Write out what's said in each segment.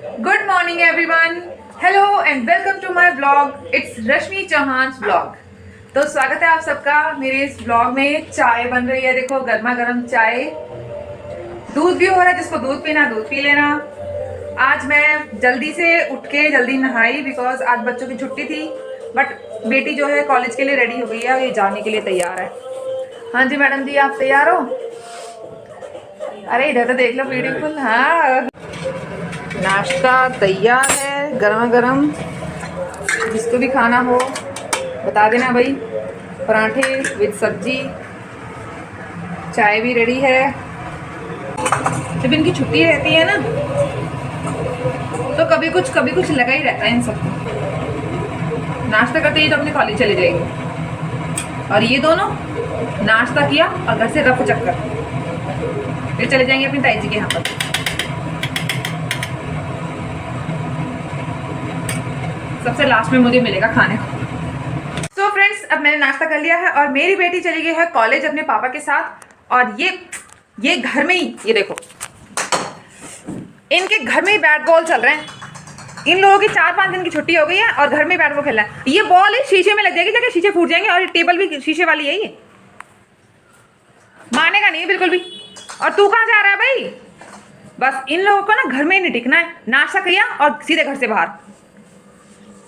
Good morning everyone. Hello and welcome to my vlog. It's Rashmi चौहान's vlog. तो स्वागत है आप सबका मेरे इस vlog में। चाय बन रही है, देखो गर्मा गर्म चाय। दूध भी हो रहा है, जिसको दूध पीना दूध पी लेना। आज मैं जल्दी से उठ के जल्दी नहाई बिकॉज आज बच्चों की छुट्टी थी। बट बेटी जो है कॉलेज के लिए रेडी हो गई है और ये जाने के लिए तैयार है। हाँ जी मैडम जी, आप तैयार हो? अरे इधर तो देख लो ब्यूटीफुल। हाँ, नाश्ता तैयार है गरमा गरम। जिसको भी खाना हो बता देना भाई। पराठे विद सब्जी, चाय भी रेडी है। जब इनकी छुट्टी रहती है ना तो कभी कुछ लगा ही रहता है इन सबको। नाश्ता करते ही तो अपने कॉलेज चले जाएंगे और ये दोनों नाश्ता किया और घर से रफ चक्कर फिर चले जाएंगे अपनी ताई जी के यहाँ पर। सबसे लास्ट में मुझे मिलेगा खाने को। तो फ्रेंड्स, अब मैंने नाश्ता कर लिया है और मेरी बेटी चली गई है कॉलेज अपने पापा के साथ। और ये घर में ही, ये देखो इनके घर में ही बैट बॉल चल रहे हैं। इन लोगों की 4-5 दिन की छुट्टी हो गई है और घर में बैट बॉल खेल रहा है। ये बॉल है शीशे में लग जाएगी, जाके शीशे फूट जाएंगे। और ये टेबल भी शीशे वाली है, ये मानेगा नहीं बिल्कुल भी। और तू कहाँ जा रहा है भाई? बस इन लोगों को ना घर में ही नहीं टिकना है। नाश्ता किया और सीधे घर से बाहर।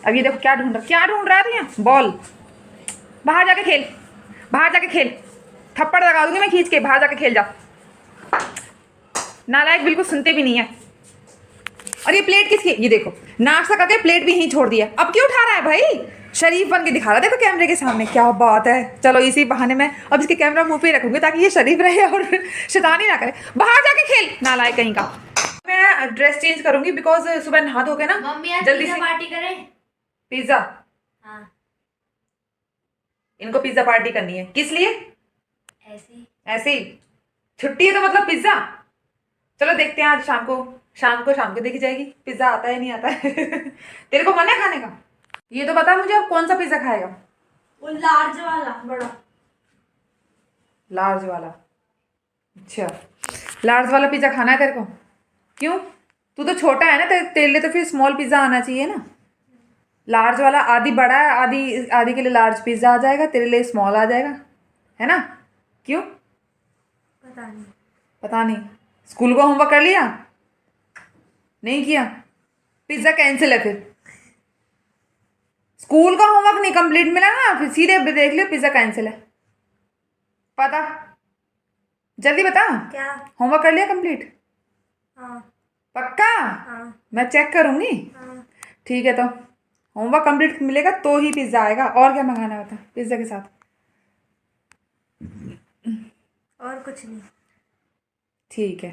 अब ये देखो क्या ढूंढ रहा है यहाँ? बॉल। बाहर जाके खेल, बाहर जाके खेल। थप्पड़ लगा दूंगी मैं खींच के। बाहर जाके खेल जा। नालायक, बिल्कुल सुनते भी नहीं है। और ये प्लेट किसकी? ये देखो नाश्ता करके प्लेट भी यहीं छोड़ दिया। अब क्यों उठा रहा है भाई? शरीफ बन के दिखा रहा है, देखो कैमरे के सामने। क्या बात है। चलो इसी बहाने में अब इसके कैमरा मुंह पे रखूंगी ताकि ये शरीफ रहे और शैतानी ना करे। बाहर जाके खेल, नालायक कहीं का। मैं ड्रेस चेंज करूंगी बिकॉज सुबह नहा धो के ना जल्दी से पार्टी करें। पिज्जा। हाँ, इनको पिज्जा पार्टी करनी है। किस लिए? ऐसे ही छुट्टी है तो मतलब पिज्जा। चलो देखते हैं आज शाम को देखी जाएगी पिज्जा आता है नहीं आता है। तेरे को मन है खाने का? ये तो बता मुझे, अब कौन सा पिज्जा खाएगा? वो लार्ज वाला, बड़ा लार्ज वाला। अच्छा, लार्ज वाला पिज्जा खाना है तेरे को? क्यों? तू तो छोटा है ना, तेरे लिए तो फिर स्मॉल पिज्जा आना चाहिए ना। लार्ज वाला आधी बड़ा है, आधी आधी के लिए लार्ज पिज्जा आ जाएगा, तेरे लिए स्मॉल आ जाएगा, है ना? क्यों? पता नहीं। स्कूल का होमवर्क कर लिया? नहीं किया? पिज्जा कैंसिल है फिर। स्कूल का होमवर्क नहीं कंप्लीट मिला ना, फिर सीधे देख लियो पिज्जा कैंसिल है। पता, जल्दी बता। क्या? होमवर्क कर लिया कंप्लीट? हाँ। पक्का? हाँ। मैं चेक करूंगी। हाँ। ठीक है, तो होमवर्क कंप्लीट मिलेगा तो ही पिज्जा आएगा। और क्या मंगाना होता है पिज्जा के साथ? और कुछ नहीं। ठीक है।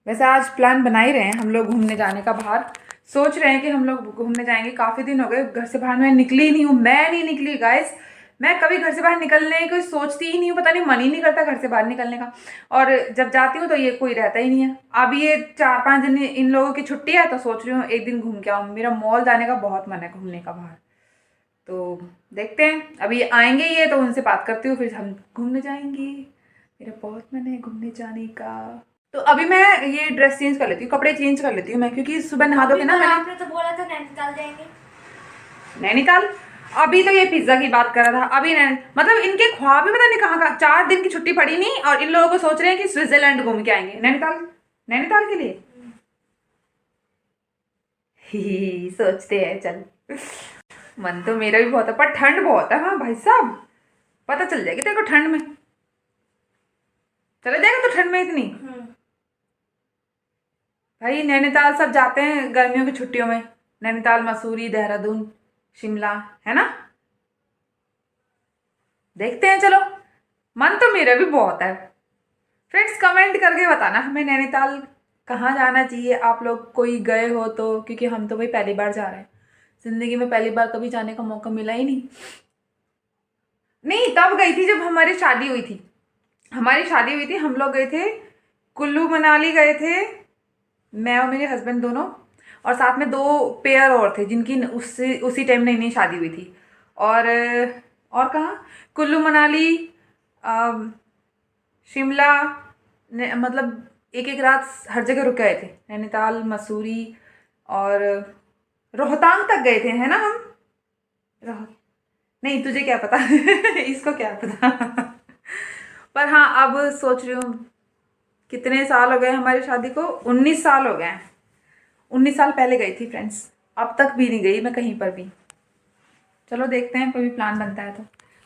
वैसे आज प्लान बना ही रहे हैं हम लोग घूमने जाने का। बाहर सोच रहे हैं कि हम लोग घूमने जाएंगे। काफ़ी दिन हो गए घर से बाहर मैं निकली ही नहीं हूँ। मैं नहीं निकली गाइस। मैं कभी घर से बाहर निकलने की सोचती ही नहीं हूँ। पता नहीं, मन ही नहीं करता घर से बाहर निकलने का। और जब जाती हूँ तो ये कोई रहता ही नहीं है। अब ये 4-5 दिन इन लोगों की छुट्टी है तो सोच रही हूँ एक दिन घूम के आऊँ। मेरा मॉल जाने का बहुत मन है, घूमने का बाहर। तो देखते हैं, अभी आएंगे ये तो उनसे बात करती हूँ, फिर हम घूमने जाएंगे। मेरा बहुत मन है घूमने जाने का। तो अभी मैं ये ड्रेस चेंज कर लेती हूँ, कपड़े चेंज कर लेती हूँ मैं, क्योंकि सुबह नहा धो के ना आपने तो बोला था नैनीताल जाएंगे। नैनीताल। अभी तो ये पिज्जा की बात कर रहा था। अभी मतलब इनके ख्वाब भी पता नहीं कहाँ का। 4 दिन की छुट्टी पड़ी नहीं और इन लोगों को सोच रहे हैं कि स्विट्जरलैंड घूम के आएंगे। नैनीताल के लिए ही सोचते हैं। चल, मन तो मेरा भी बहुत है पर ठंड बहुत है। हाँ भाई साहब, पता चल जाएगी तेरे को ठंड में। चला जाएगा तो ठंड में इतनी। भाई नैनीताल सब जाते हैं गर्मियों की छुट्टियों में। नैनीताल, मसूरी, देहरादून, शिमला, है ना? देखते हैं, चलो। मन तो मेरा भी बहुत है। फ्रेंड्स कमेंट करके बताना हमें नैनीताल कहाँ जाना चाहिए। आप लोग कोई गए हो तो, क्योंकि हम तो भाई पहली बार जा रहे हैं। जिंदगी में पहली बार कभी जाने का मौका मिला ही नहीं। नहीं, तब गई थी जब हमारी शादी हुई थी। हम लोग गए थे कुल्लू मनाली गए थे, मैं और मेरे हस्बैंड दोनों। और साथ में 2 पेयर और थे जिनकी उसी टाइम नई नई शादी हुई थी। और कहाँ? कुल्लू मनाली, शिमला, मतलब एक एक रात हर जगह रुके आए थे। नैनीताल, मसूरी और रोहतांग तक गए थे, है ना हम? नहीं, तुझे क्या पता इसको क्या पता पर हाँ, अब सोच रही हूँ कितने साल हो गए हमारी शादी को, 19 साल हो गए हैं। 19 साल पहले गई थी फ्रेंड्स, अब तक भी नहीं गई मैं कहीं पर भी। चलो देखते हैं, कभी प्लान बनता है तो।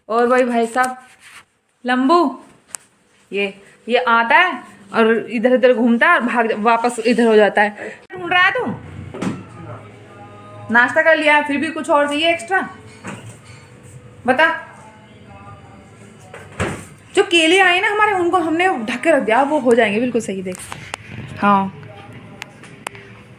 और भाई साहब लंबू, ये आता है और इधर इधर घूमता है और भाग वापस इधर हो जाता है। ढूंढ रहा है तू? नाश्ता कर लिया है, फिर भी कुछ और चाहिए एक्स्ट्रा? बता। जो केले आए ना हमारे, उनको हमने ढक के रख दिया, वो हो जाएंगे बिल्कुल सही। देख, हाँ।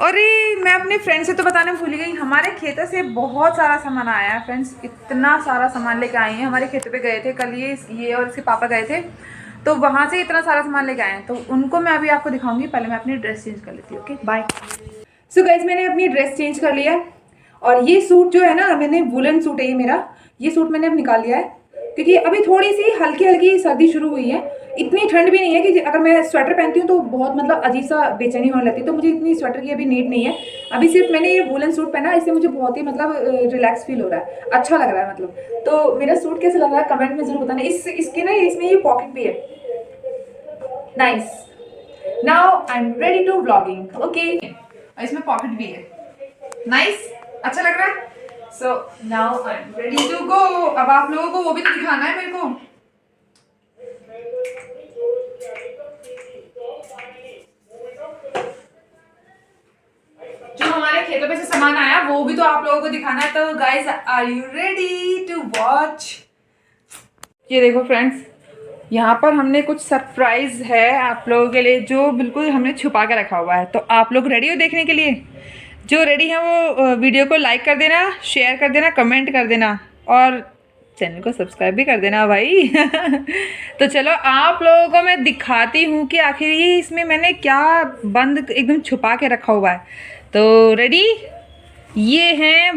अरे मैं अपने फ्रेंड से तो बताने भूल गई, हमारे खेतों से बहुत सारा सामान आया है फ्रेंड्स। इतना सारा सामान लेके आए हैं, हमारे खेतों पे गए थे कल, ये और इसके पापा गए थे, तो वहाँ से इतना सारा सामान लेके आए हैं। तो उनको मैं अभी आपको दिखाऊंगी, पहले मैं अपनी ड्रेस चेंज कर लेती हूँ। Okay bye. सो गाइज, मैंने अपनी ड्रेस चेंज कर लिया और ये सूट जो है ना, मैंने वुलन सूट है ये मेरा, ये सूट मैंने अब निकाल लिया है क्योंकि अभी थोड़ी सी हल्की हल्की सर्दी शुरू हुई है। इतनी ठंड भी नहीं है कि अगर मैं स्वेटर पहनती हूँ तो बहुत मतलब अजीब सा बेचैनी होने लगती है, तो मुझे इतनी स्वेटर की अभी नीड नहीं है। अभी सिर्फ मैंने ये वुलन सूट पहना, इससे मुझे बहुत ही मतलब रिलैक्स फील हो रहा है, अच्छा लग रहा है मतलब। तो मेरा सूट कैसा लग रहा है कमेंट में जरूर बताना। इसके ना इसमें ये पॉकेट भी है, nice. Now I am ready to vlogging. Okay, इसमें पॉकेट भी है, नाइस, अच्छा लग रहा है। So now I am ready to go. अब आप लोगों को वो भी तो दिखाना है मेरे को। जो हमारे खेतों में से सामान आया वो भी तो आप लोगों को दिखाना है। तो guys, are you ready to watch? ये देखो फ्रेंड्स, यहाँ पर हमने कुछ सरप्राइज है आप लोगों के लिए, जो बिल्कुल हमने छुपा के रखा हुआ है। तो आप लोग रेडी हो देखने के लिए? जो रेडी है वो वीडियो को लाइक कर देना, शेयर कर देना, कमेंट कर देना और चैनल को सब्सक्राइब भी कर देना भाई तो चलो आप लोगों को मैं दिखाती हूँ कि आखिर ये इसमें मैंने क्या बंद एकदम छुपा के रखा हुआ है। तो रेडी? ये हैं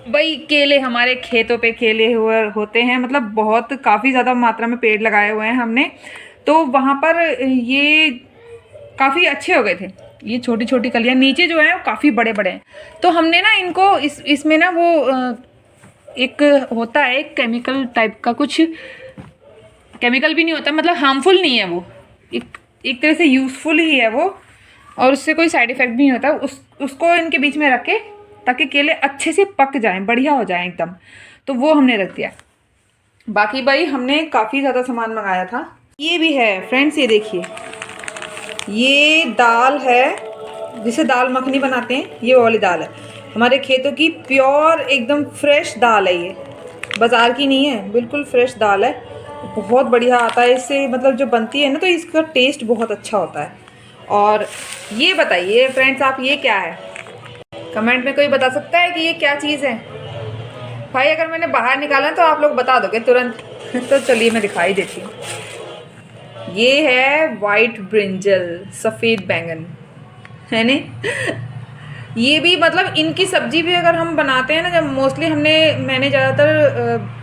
भाई केले, हमारे खेतों पे केले होते हैं, मतलब बहुत काफ़ी ज़्यादा मात्रा में पेड़ लगाए हुए हैं हमने। तो वहाँ पर ये काफ़ी अच्छे हो गए थे। ये छोटी छोटी कलियाँ नीचे जो हैं वो काफ़ी बड़े बड़े हैं। तो हमने ना इनको इसमें ना वो एक होता है एक केमिकल टाइप का, कुछ केमिकल भी नहीं होता, मतलब हार्मफुल नहीं है वो, एक तरह से यूज़फुल ही है वो, और उससे कोई साइड इफ़ेक्ट भी नहीं होता। उसको इनके बीच में रख के, ताकि केले अच्छे से पक जाएं, बढ़िया हो जाएं एकदम। तो वो हमने रख दिया। बाकी भाई हमने काफ़ी ज़्यादा सामान मंगाया था। ये भी है फ्रेंड्स, ये देखिए, ये दाल है जिसे दाल मखनी बनाते हैं, ये वाली दाल है हमारे खेतों की, प्योर एकदम फ्रेश दाल है ये, बाज़ार की नहीं है, बिल्कुल फ्रेश दाल है। बहुत बढ़िया आता है इससे, मतलब जो बनती है ना तो इसका टेस्ट बहुत अच्छा होता है। और ये बताइए फ्रेंड्स, आप ये क्या है? कमेंट में कोई बता सकता है कि ये क्या चीज़ है? भाई अगर मैंने बाहर निकाला तो आप लोग बता दोगे तुरंत तो चलिए मैं दिखाई देती हूँ। ये है वाइट ब्रिंजल, सफ़ेद बैंगन है ने ये भी मतलब इनकी सब्जी भी अगर हम बनाते हैं ना, जब मोस्टली मैंने ज़्यादातर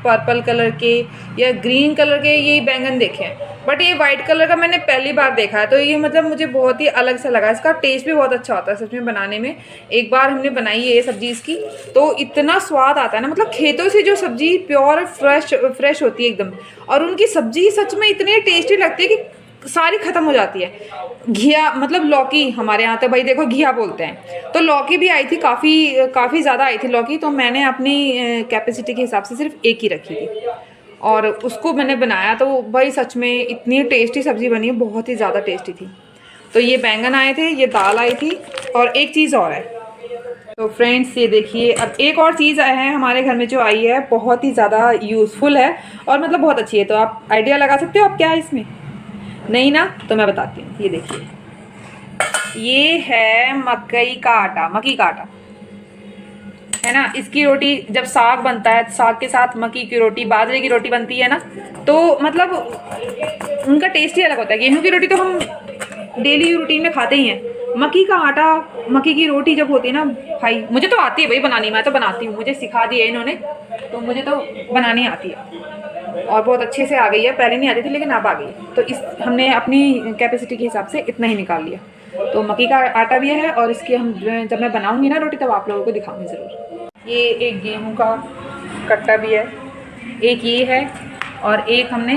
पर्पल कलर के या ग्रीन कलर के ये बैंगन देखे हैं, बट ये वाइट कलर का मैंने पहली बार देखा है। तो ये मतलब मुझे बहुत ही अलग सा लगा। इसका टेस्ट भी बहुत अच्छा होता है सच में बनाने में। एक बार हमने बनाई है ये सब्ज़ी इसकी, तो इतना स्वाद आता है ना, मतलब खेतों से जो सब्ज़ी प्योर फ्रेश होती है एकदम, और उनकी सब्ज़ी सच में इतनी टेस्टी लगती है कि सारी ख़त्म हो जाती है। घिया मतलब लौकी, हमारे यहाँ तो भाई देखो घिया बोलते हैं, तो लौकी भी आई थी, काफ़ी ज़्यादा आई थी लौकी। तो मैंने अपनी कैपेसिटी के हिसाब से सिर्फ एक ही रखी थी और उसको मैंने बनाया, तो भाई सच में इतनी टेस्टी सब्ज़ी बनी है, बहुत ही ज़्यादा टेस्टी थी। तो ये बैंगन आए थे, ये दाल आई थी, और एक चीज़ और है। तो फ्रेंड्स ये देखिए, अब एक और चीज़ है हमारे घर में जो आई है, बहुत ही ज़्यादा यूज़फुल है और मतलब बहुत अच्छी है। तो आप आइडिया लगा सकते हो आप क्या है इसमें? नहीं ना, तो मैं बताती हूँ। ये देखिए, ये है मकई का आटा, मक्की का आटा है ना। इसकी रोटी जब साग बनता है, साग के साथ मक्की की रोटी, बाजरे की रोटी बनती है ना, तो मतलब उनका टेस्ट ही अलग होता है। गेहूं की रोटी तो हम डेली रूटीन में खाते ही हैं, मक्की का आटा, मक्की की रोटी जब होती है ना भाई, मुझे तो आती है भाई बनानी, मैं तो बनाती हूँ, मुझे सिखा दिया इन्होंने, तो मुझे तो बनानी आती है और बहुत अच्छे से आ गई है। पहले नहीं आती थी लेकिन अब आ गई। तो हमने अपनी कैपेसिटी के हिसाब से इतना ही निकाल लिया। तो मक्की का आटा भी है, और इसकी हम जब मैं बनाऊंगी ना रोटी तब आप लोगों को दिखाऊंगी ज़रूर। ये एक गेहूं का कट्टा भी है, एक ये है, और एक हमने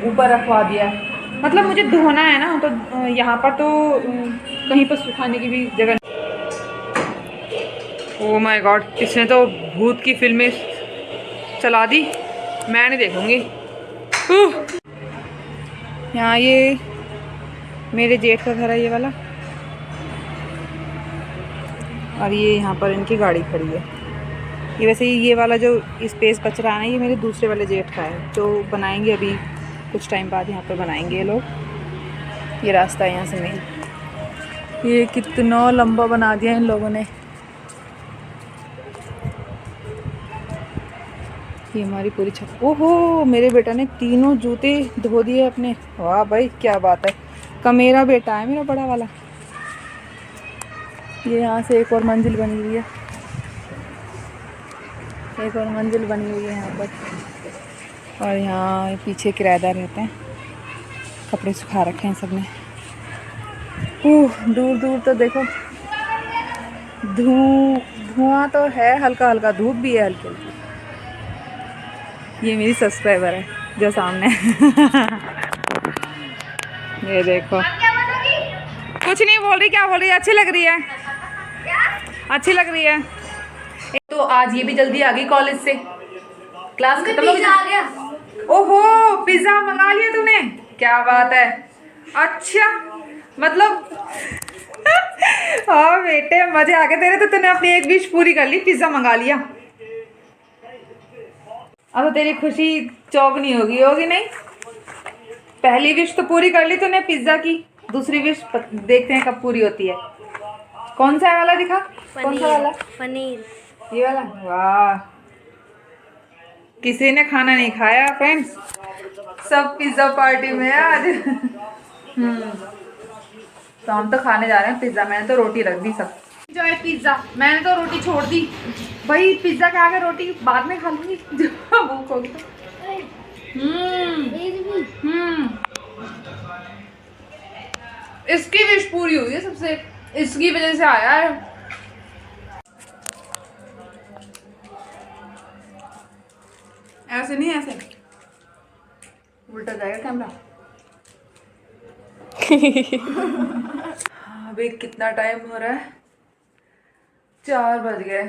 ऊपर रखवा दिया है। मतलब मुझे धोना है ना, तो यहाँ पर तो कहीं पर सुखाने की भी जगह। ओह माय गॉड, इसने तो भूत की फिल्में चला दी, मैं नहीं देखूंगी। यहाँ ये मेरे जेठ का घर है ये वाला, और ये यहाँ पर इनकी गाड़ी खड़ी है। ये वैसे ये वाला जो स्पेस बच रहा है ना, ये मेरे दूसरे वाले जेठ का है, जो बनाएंगे अभी कुछ टाइम बाद यहाँ पर बनाएंगे ये लोग। ये रास्ता है यहाँ से मेन। ये कितना लंबा बना दिया इन लोगों ने। ये हमारी पूरी छत। ओहो, मेरे बेटा ने तीनों जूते धो दिए अपने। वाह भाई क्या बात है, का मेरा बेटा है मेरा बड़ा वाला। ये यहाँ से एक और मंजिल बनी हुई है, एक और मंजिल बनी हुई है यहाँ पर। और यहाँ पीछे किराएदार रहते हैं, कपड़े सुखा रखे हैं सबने। दूर दूर तो देखो धुआं तो है, हल्का हल्का धूप भी है हल्की हल्की। ये मेरी सब्सक्राइबर है जो सामने ये देखो, कुछ नहीं बोल रही, क्या बोल रही है? अच्छी लग रही है, अच्छी लग रही है। तो आज ये भी जल्दी आ गई कॉलेज से, क्लास खत्म हो गया। ओहो, पिज्जा मंगा लिया तूने, क्या बात है। अच्छा मतलब हाँ बेटे, मजे आ गए तेरे, तो तूने अपनी एक विश पूरी कर ली, पिज्जा मंगा लिया। अब तो तेरी खुशी चौगनी होगी, होगी नहीं? पहली विश तो पूरी कर ली तूने पिज्जा की, दूसरी विश देखते हैं कब पूरी होती है। कौन सा वाला दिखा? कौन सा वाला? पनीर, ये वाला। वाह, किसी ने खाना नहीं खाया फ्रेंड्स, सब पिज्जा पार्टी में है आज। तो हम तो खाने जा रहे हैं पिज्जा। मैंने तो रोटी रख दी सब। जो है पिज्जा, मैंने तो रोटी छोड़ दी भाई। पिज्जा के आगे रोटी बाद में खा लूंगी भूख होगी तो। इसकी विश पूरी हुई है सबसे, इसकी वजह से आया है। ऐसे नहीं, ऐसे उल्टा जाएगा कैमरा। अभी कितना टाइम हो रहा है? 4 बज गए।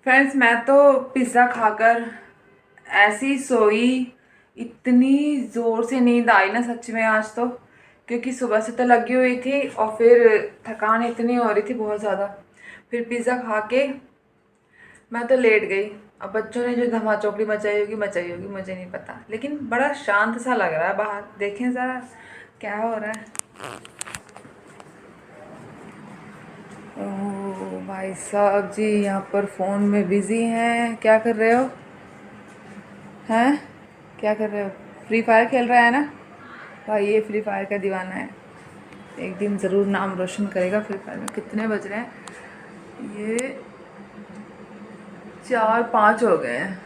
फ्रेंड्स, मैं तो पिज़्ज़ा खाकर ऐसी सोई, इतनी ज़ोर से नींद आई ना सच में आज तो, क्योंकि सुबह से तो लगी हुई थी और फिर थकान इतनी हो रही थी बहुत ज़्यादा। फिर पिज़्ज़ा खा के मैं तो लेट गई। अब बच्चों ने जो धमाचौकड़ी मचाई होगी मुझे नहीं पता, लेकिन बड़ा शांत सा लग रहा है बाहर। देखें ज़रा क्या हो रहा है। ओह भाई साहब जी यहाँ पर फ़ोन में बिज़ी हैं। क्या कर रहे हो? हैं क्या कर रहे हो? फ्री फायर खेल रहा है ना भाई, ये फ्री फायर का दीवाना है, एक दिन ज़रूर नाम रोशन करेगा फ्री फायर में। कितने बज रहे हैं? ये 4-5 हो गए हैं।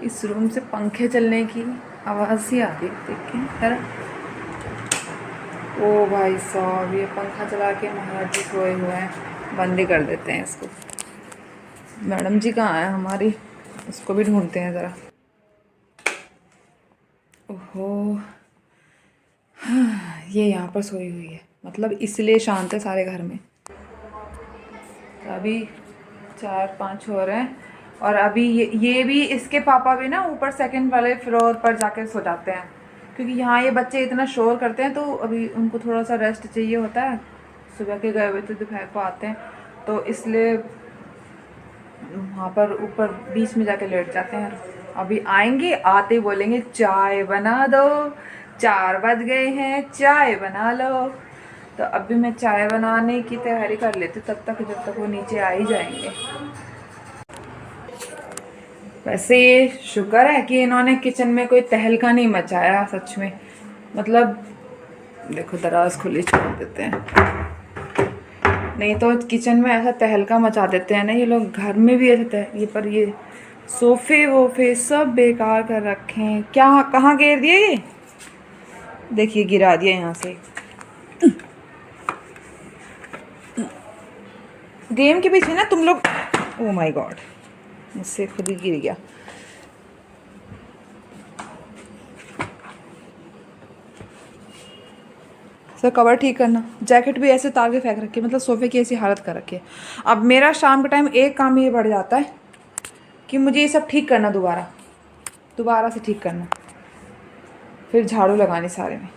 इस रूम से पंखे चलने की आवाज़ ही आ रही है, देखें जरा। ओ भाई साहब, ये पंखा चला के महाराज जी सोए हुए हैं, बंद ही कर देते हैं इसको। मैडम जी कहाँ है हमारी, उसको भी ढूंढते हैं ज़रा। ओहो, ये यहाँ पर सोई हुई है, मतलब इसलिए शांत है सारे घर में। अभी 4-5 हो रहे हैं, और अभी ये भी, इसके पापा भी ना ऊपर सेकंड वाले फ्लोर पर जाके सो जाते हैं, क्योंकि यहाँ ये बच्चे इतना शोर करते हैं, तो अभी उनको थोड़ा सा रेस्ट चाहिए होता है। सुबह के गए हुए तो दोपहर को आते हैं, तो इसलिए वहाँ पर ऊपर बीच में जाके लेट जाते हैं। अभी आएंगे, आते बोलेंगे चाय बना दो, 4 बज गए हैं, चाय बना लो। तो अभी मैं चाय बनाने की तैयारी कर लेती हूँ, तब तक जब तक वो नीचे आ ही जाएंगे। वैसे ये शुक्र है कि इन्होंने किचन में कोई तहलका नहीं मचाया सच में। मतलब देखो, दराज खुली छोड़ देते हैं, नहीं तो किचन में ऐसा तहलका मचा देते हैं ना ये लोग। घर में भी ऐसा ये पर ये सोफे वोफे सब बेकार कर रखे हैं। क्या कहाँ गिर दिए ये? देखिए गिरा दिया यहाँ से। गेम के पीछे ना तुम लोग, ओ माय गॉड, मुझसे खुद ही गिर गया। सर कवर ठीक करना, जैकेट भी ऐसे उतार के फेंक रखी है, मतलब सोफे की ऐसी हालत कर रखी है। अब मेरा शाम के टाइम एक काम ये बढ़ जाता है कि मुझे ये सब ठीक करना, दोबारा से ठीक करना, फिर झाड़ू लगानी सारे में।